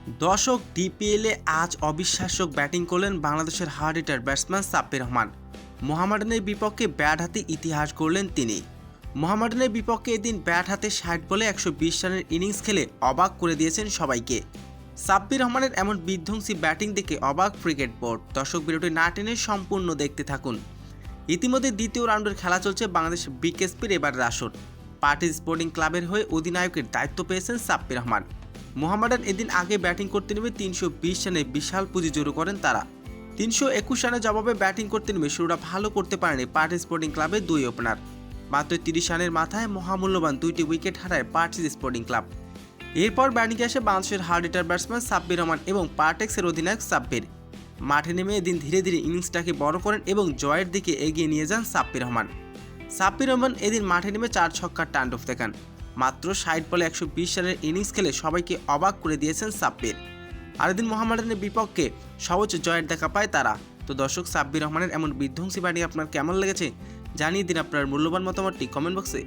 দর্শক, ডিপিএলে আজ অবিশ্বাস্য ব্যাটিং করলেন বাংলাদেশের hard hitter batsman Sabbir Rahman. মোহামেডানের বিপক্ষে ব্যাট হাতে ইতিহাস গড়লেন তিনি। মোহামেডানের বিপক্ষে এদিন ব্যাট হাতে ৬০ বলে ১২০ রানের ইনিংস খেলে অবাক করে দিয়েছেন সবাইকে। সাব্বির রহমানের এমন বিধ্বংসী ব্যাটিং দেখে অবাক ক্রিকেট বোর্ড। দর্শক, ভিডিওটি না টেনে সম্পূর্ণ দেখতে থাকুন। ইতিমধ্যে দ্বিতীয় রাউন্ডের খেলা চলছে বাংলাদেশ বিকেএসপির এবারের আসর। পার্টি স্পোর্টিং ক্লাবের হয়ে অধিনায়কের দায়িত্ব পেয়েছেন সাব্বির রহমান। মোহামেডান এদিন আগে ব্যাটিং করতে নেমে ৩২০ রানে বিশাল পুঁজি জড়ো করেন তারা। ৩২১ রানের জবাবে ব্যাটিং করতে নেমে শুরুটা ভালো করতে পারেনি পার্টি স্পোর্টিং ক্লাবের দুই ওপেনার। মাত্র ৩০ রানের মাথায় মহামূল্যবান দুইটি উইকেট হারায় পার্টি স্পোর্টিং ক্লাব। এরপর ব্যাটিংয়ে আসে বাংলাদেশের hard hitter batsman Sabbir Rahman এবং পার্টেক্সের অধিনায়ক সাব্বির। মাঠে নেমে এদিন ধীরে ধীরে ইনিংসটাকে বড় করেন এবং জয়ের দিকে এগিয়ে নিয়ে যান সাব্বির রহমান। সাব্বির রহমান এদিন মাঠে নেমে ৪ ছক্কার তাণ্ডব দেখান। মাত্র ৬০ বলে ১২০ রানের ইনিংস খেলে সবাইকে অবাক করে দিয়েছেন সাব্বির। আর এদিন মোহামেডানের বিপক্ষে সহজ জয়ের দেখা পায় তারা। তো দর্শক, সাব্বির রহমানের এমন বিধ্বংসী ব্যাটিং আপনার কেমন লেগেছে জানিয়ে দিন আপনার মূল্যবান মতামতটি কমেন্ট বক্সে।